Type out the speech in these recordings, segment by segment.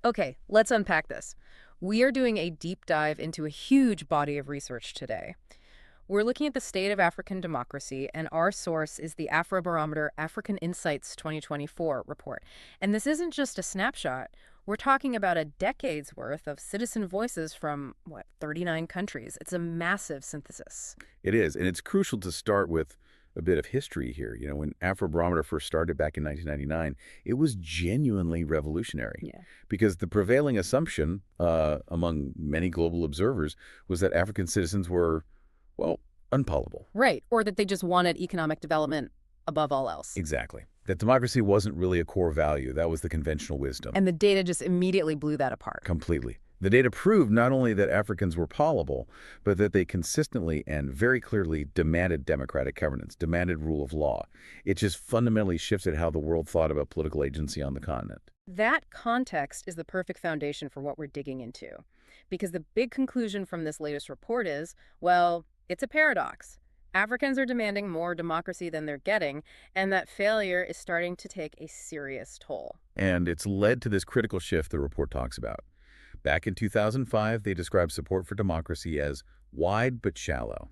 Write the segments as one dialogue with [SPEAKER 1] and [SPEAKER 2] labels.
[SPEAKER 1] Okay, let's unpack this. We are doing a deep dive into a huge body of research today. We're looking at the state of African democracy, and our source is the Afrobarometer African Insights 2024 report. And this isn't just a snapshot. We're talking about a decade's worth of citizen voices from, 39 countries. It's a massive synthesis.
[SPEAKER 2] It is, and it's crucial to start with a bit of history here. When Afrobarometer first started back in 1999, it was genuinely revolutionary
[SPEAKER 1] Yeah.
[SPEAKER 2] because the prevailing assumption among many global observers was that African citizens were, well, unpalatable.
[SPEAKER 1] Right, or that they just wanted economic development above all else.
[SPEAKER 2] Exactly. That democracy wasn't really a core value. That was the conventional wisdom.
[SPEAKER 1] And the data just immediately blew that apart.
[SPEAKER 2] Completely. The data proved not only that Africans were palatable, but that they consistently and very clearly demanded democratic governance, demanded rule of law. It just fundamentally shifted how the world thought about political agency on the continent.
[SPEAKER 1] That context is the perfect foundation for what we're digging into. Because the big conclusion from this latest report is, well, it's a paradox. Africans are demanding more democracy than they're getting, and that failure is starting to take a serious toll.
[SPEAKER 2] And it's led to this critical shift the report talks about. Back in 2005, they described support for democracy as wide but shallow.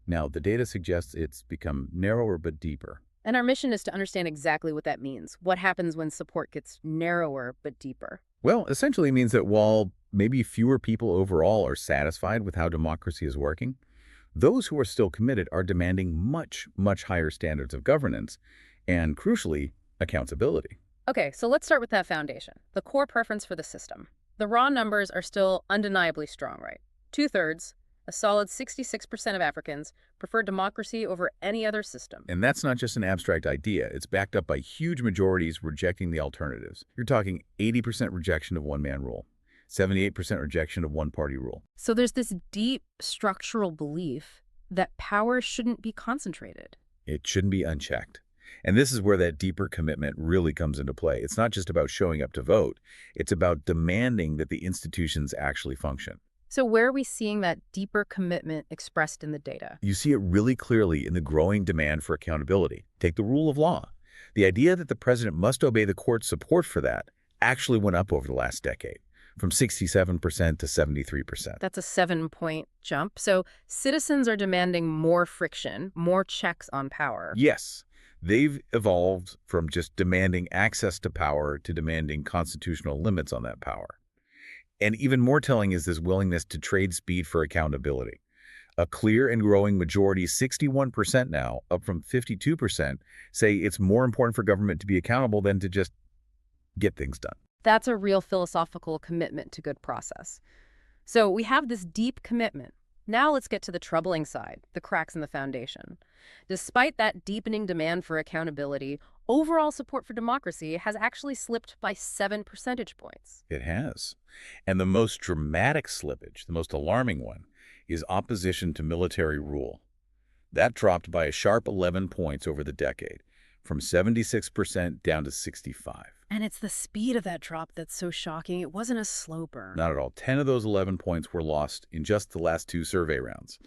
[SPEAKER 2] Now, the data suggests it's become narrower but deeper.
[SPEAKER 1] And our mission is to understand exactly what that means. What happens when support gets narrower but deeper?
[SPEAKER 2] Well, essentially means that while maybe fewer people overall are satisfied with how democracy is working, those who are still committed are demanding much, much higher standards of governance and, crucially, accountability.
[SPEAKER 1] Okay, so let's start with that foundation, the core preference for the system. The raw numbers are still undeniably strong, right? Two-thirds, a solid 66% of Africans, prefer democracy over any other system.
[SPEAKER 2] And that's not just an abstract idea. It's backed up by huge majorities rejecting the alternatives. You're talking 80% rejection of one-man rule, 78% rejection of one-party rule.
[SPEAKER 1] So there's this deep structural belief that power shouldn't be concentrated.
[SPEAKER 2] It shouldn't be unchecked. And this is where that deeper commitment really comes into play. It's not just about showing up to vote. It's about demanding that the institutions actually function.
[SPEAKER 1] So where are we seeing that deeper commitment expressed in the data?
[SPEAKER 2] You see it really clearly in the growing demand for accountability. Take the rule of law. The idea that the president must obey the court's support for that actually went up over the last decade, from 67% to 73%.
[SPEAKER 1] That's a 7-point jump. So citizens are demanding more friction, more checks on power.
[SPEAKER 2] Yes. They've evolved from just demanding access to power to demanding constitutional limits on that power. And even more telling is this willingness to trade speed for accountability. A clear and growing majority, 61% now, up from 52%, say it's more important for government to be accountable than to just get things done.
[SPEAKER 1] That's a real philosophical commitment to good process. So we have this deep commitment. Now let's get to the troubling side, the cracks in the foundation. Despite that deepening demand for accountability, overall support for democracy has actually slipped by 7 percentage points.
[SPEAKER 2] It has. And the most dramatic slippage, the most alarming one, is opposition to military rule. That dropped by a sharp 11 points over the decade, from 76% down to 65%.
[SPEAKER 1] And it's the speed of that drop that's so shocking. It wasn't a slow burn.
[SPEAKER 2] Not at all. 10 of those 11 points were lost in just the last 2 survey rounds.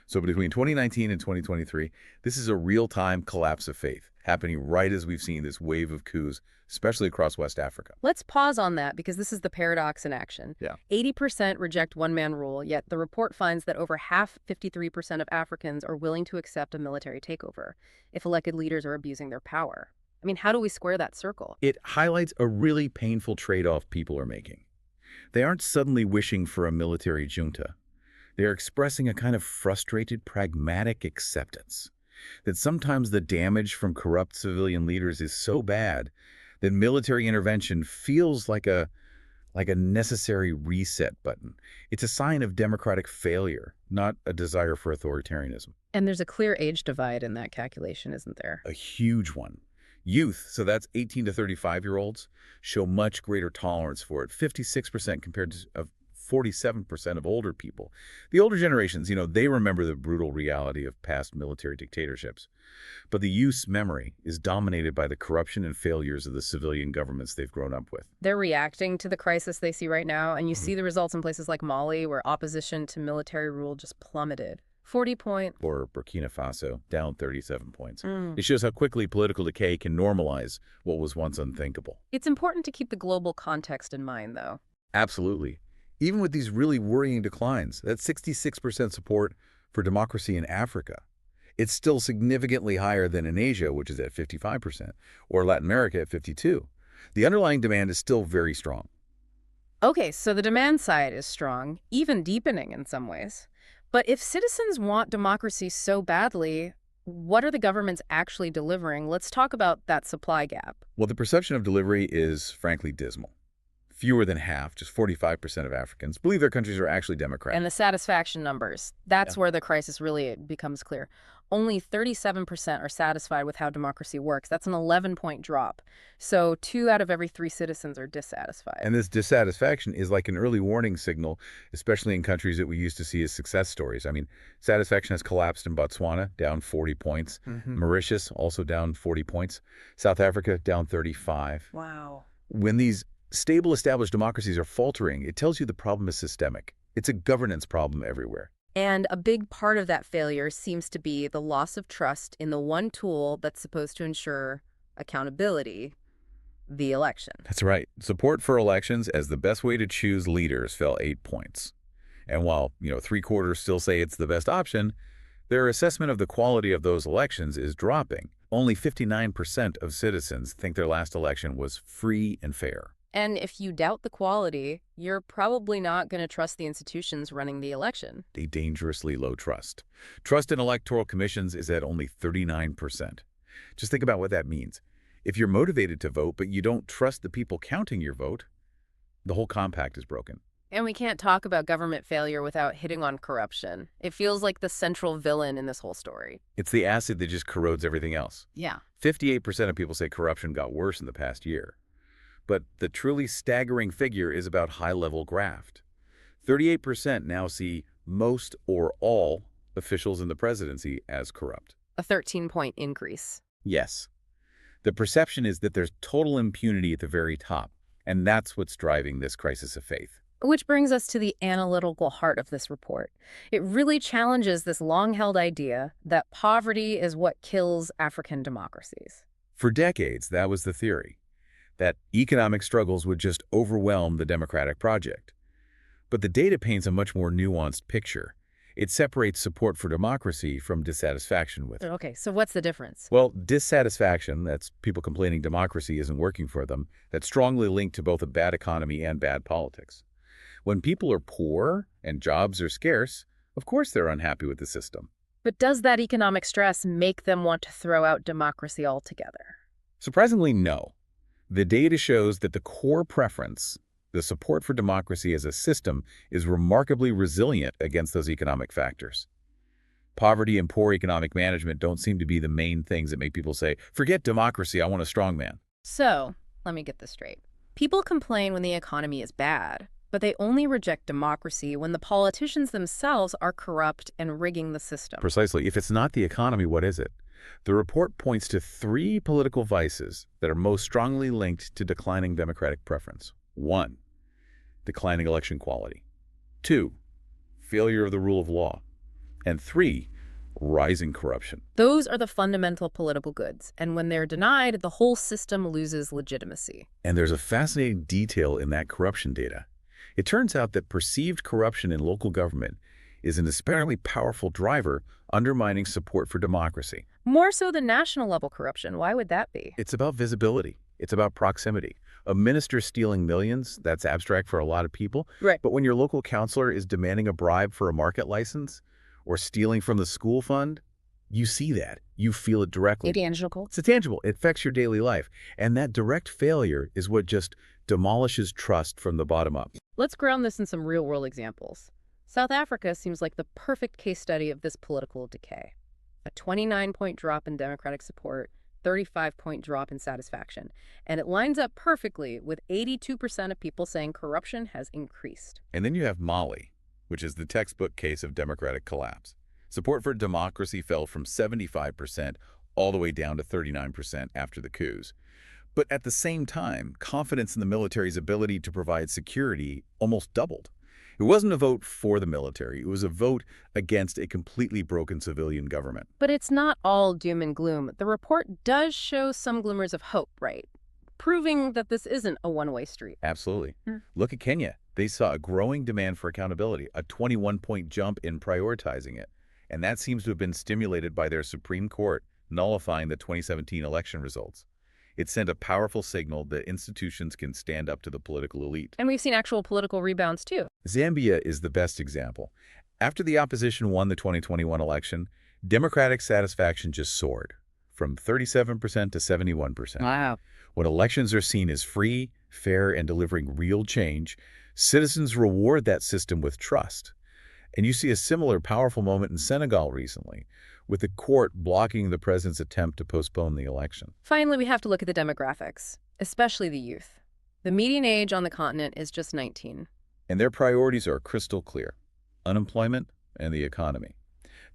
[SPEAKER 2] So between 2019 and 2023, this is a real-time collapse of faith, happening right as we've seen this wave of coups, especially across West Africa.
[SPEAKER 1] Let's pause on that because this is the paradox in action.
[SPEAKER 2] Yeah.
[SPEAKER 1] 80% reject one-man rule, yet the report finds that over half, 53% of Africans are willing to accept a military takeover if elected leaders are abusing their power. I mean, how do we square that circle?
[SPEAKER 2] It highlights a really painful trade-off people are making. They aren't suddenly wishing for a military junta. They're expressing a kind of frustrated, pragmatic acceptance that sometimes the damage from corrupt civilian leaders is so bad that military intervention feels like a necessary reset button. It's a sign of democratic failure, not a desire for authoritarianism.
[SPEAKER 1] And there's a clear age divide in that calculation, isn't there?
[SPEAKER 2] A huge one. Youth, so that's 18 to 35-year-olds, show much greater tolerance for it, 56% compared to 47% of older people. The older generations, they remember the brutal reality of past military dictatorships. But the youth's memory is dominated by the corruption and failures of the civilian governments they've grown up with.
[SPEAKER 1] They're reacting to the crisis they see right now, and you see the results in places like Mali, where opposition to military rule just plummeted. 40 point.
[SPEAKER 2] Or Burkina Faso, down 37 points.
[SPEAKER 1] Mm.
[SPEAKER 2] It shows how quickly political decay can normalize what was once unthinkable.
[SPEAKER 1] It's important to keep the global context in mind, though.
[SPEAKER 2] Absolutely. Even with these really worrying declines, that's 66% support for democracy in Africa. It's still significantly higher than in Asia, which is at 55%, or Latin America at 52%. The underlying demand is still very strong.
[SPEAKER 1] Okay, so the demand side is strong, even deepening in some ways. But if citizens want democracy so badly, what are the governments actually delivering? Let's talk about that supply gap.
[SPEAKER 2] Well, the perception of delivery is frankly dismal. Fewer than half, just 45% of Africans, believe their countries are actually democratic.
[SPEAKER 1] And the satisfaction numbers, that's where the crisis really becomes clear. Only 37% are satisfied with how democracy works. That's an 11-point drop. So 2 out of every 3 citizens are dissatisfied.
[SPEAKER 2] And this dissatisfaction is like an early warning signal, especially in countries that we used to see as success stories. I mean, satisfaction has collapsed in Botswana, down 40 points. Mauritius, also down 40 points. South Africa, down 35.
[SPEAKER 1] Wow.
[SPEAKER 2] When these stable, established democracies are faltering, it tells you the problem is systemic. It's a governance problem everywhere.
[SPEAKER 1] And a big part of that failure seems to be the loss of trust in the one tool that's supposed to ensure accountability, the election.
[SPEAKER 2] That's right. Support for elections as the best way to choose leaders fell 8 points. And while, 3/4 still say it's the best option, their assessment of the quality of those elections is dropping. Only 59% of citizens think their last election was free and fair.
[SPEAKER 1] And if you doubt the quality, you're probably not going to trust the institutions running the election.
[SPEAKER 2] A dangerously low trust. Trust in electoral commissions is at only 39%. Just think about what that means. If you're motivated to vote, but you don't trust the people counting your vote, the whole compact is broken.
[SPEAKER 1] And we can't talk about government failure without hitting on corruption. It feels like the central villain in this whole story.
[SPEAKER 2] It's the acid that just corrodes everything else.
[SPEAKER 1] Yeah.
[SPEAKER 2] 58% of people say corruption got worse in the past year. But the truly staggering figure is about high-level graft. 38% now see most or all officials in the presidency as corrupt.
[SPEAKER 1] A 13-point increase.
[SPEAKER 2] Yes. The perception is that there's total impunity at the very top, and that's what's driving this crisis of faith.
[SPEAKER 1] Which brings us to the analytical heart of this report. It really challenges this long-held idea that poverty is what kills African democracies.
[SPEAKER 2] For decades, that was the theory, that economic struggles would just overwhelm the democratic project. But the data paints a much more nuanced picture. It separates support for democracy from dissatisfaction with it.
[SPEAKER 1] Okay, so what's the difference?
[SPEAKER 2] Well, dissatisfaction, that's people complaining democracy isn't working for them, that's strongly linked to both a bad economy and bad politics. When people are poor and jobs are scarce, of course they're unhappy with the system.
[SPEAKER 1] But does that economic stress make them want to throw out democracy altogether?
[SPEAKER 2] Surprisingly, no. The data shows that the core preference, the support for democracy as a system, is remarkably resilient against those economic factors. Poverty and poor economic management don't seem to be the main things that make people say, forget democracy, I want a strong man.
[SPEAKER 1] So, let me get this straight. People complain when the economy is bad, but they only reject democracy when the politicians themselves are corrupt and rigging the system.
[SPEAKER 2] Precisely. If it's not the economy, what is it? The report points to 3 political vices that are most strongly linked to declining democratic preference. 1, declining election quality. 2, failure of the rule of law. And 3, rising corruption.
[SPEAKER 1] Those are the fundamental political goods, and when they're denied, the whole system loses legitimacy.
[SPEAKER 2] And there's a fascinating detail in that corruption data. It turns out that perceived corruption in local government is an especially powerful driver undermining support for democracy.
[SPEAKER 1] More so than national level corruption. Why would that be?
[SPEAKER 2] It's about visibility. It's about proximity. A minister stealing millions, that's abstract for a lot of people.
[SPEAKER 1] Right.
[SPEAKER 2] But when your local counselor is demanding a bribe for a market license or stealing from the school fund, you see that. You feel it directly.
[SPEAKER 1] Tangible.
[SPEAKER 2] It's tangible. It affects your daily life. And that direct failure is what just demolishes trust from the bottom up.
[SPEAKER 1] Let's ground this in some real-world examples. South Africa seems like the perfect case study of this political decay. A 29-point drop in democratic support, 35-point drop in satisfaction. And it lines up perfectly with 82% of people saying corruption has increased.
[SPEAKER 2] And then you have Mali, which is the textbook case of democratic collapse. Support for democracy fell from 75% all the way down to 39% after the coups. But at the same time, confidence in the military's ability to provide security almost doubled. It wasn't a vote for the military. It was a vote against a completely broken civilian government.
[SPEAKER 1] But it's not all doom and gloom. The report does show some glimmers of hope, right? Proving that this isn't a one-way street.
[SPEAKER 2] Absolutely.
[SPEAKER 1] Hmm.
[SPEAKER 2] Look at Kenya. They saw a growing demand for accountability, a 21-point jump in prioritizing it. And that seems to have been stimulated by their Supreme Court nullifying the 2017 election results. It sent a powerful signal that institutions can stand up to the political elite.
[SPEAKER 1] And we've seen actual political rebounds, too.
[SPEAKER 2] Zambia is the best example. After the opposition won the 2021 election, Democratic satisfaction just soared, from 37% to 71%.
[SPEAKER 1] Wow.
[SPEAKER 2] When elections are seen as free, fair, and delivering real change, citizens reward that system with trust. And you see a similar powerful moment in Senegal recently, with the court blocking the president's attempt to postpone the election.
[SPEAKER 1] Finally, we have to look at the demographics, especially the youth. The median age on the continent is just 19.
[SPEAKER 2] And their priorities are crystal clear: unemployment and the economy.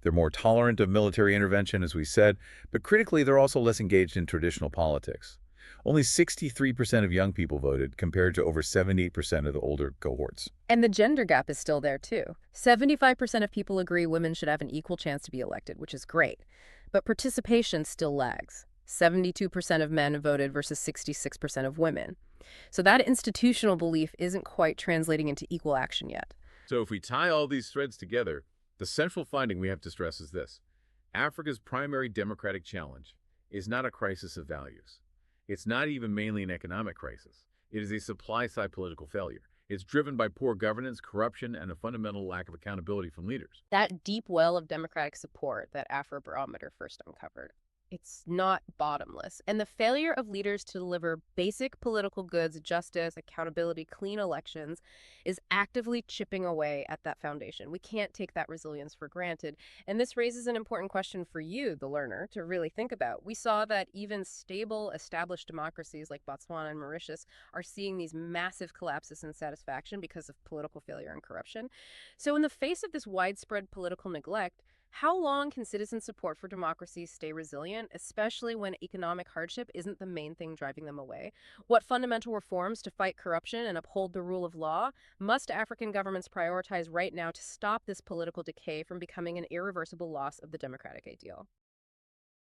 [SPEAKER 2] They're more tolerant of military intervention, as we said, but critically, they're also less engaged in traditional politics. Only 63% of young people voted, compared to over 78% of the older cohorts.
[SPEAKER 1] And the gender gap is still there, too. 75% of people agree women should have an equal chance to be elected, which is great. But participation still lags. 72% of men voted versus 66% of women. So that institutional belief isn't quite translating into equal action yet.
[SPEAKER 3] So if we tie all these threads together, the central finding we have to stress is this: Africa's primary democratic challenge is not a crisis of values. It's not even mainly an economic crisis. It is a supply-side political failure. It's driven by poor governance, corruption, and a fundamental lack of accountability from leaders.
[SPEAKER 1] That deep well of democratic support that Afrobarometer first uncovered, it's not bottomless. And the failure of leaders to deliver basic political goods, justice, accountability, clean elections, is actively chipping away at that foundation. We can't take that resilience for granted. And this raises an important question for you, the learner, to really think about. We saw that even stable, established democracies like Botswana and Mauritius are seeing these massive collapses in satisfaction because of political failure and corruption. So in the face of this widespread political neglect, how long can citizen support for democracy stay resilient, especially when economic hardship isn't the main thing driving them away? What fundamental reforms to fight corruption and uphold the rule of law must African governments prioritize right now to stop this political decay from becoming an irreversible loss of the democratic ideal?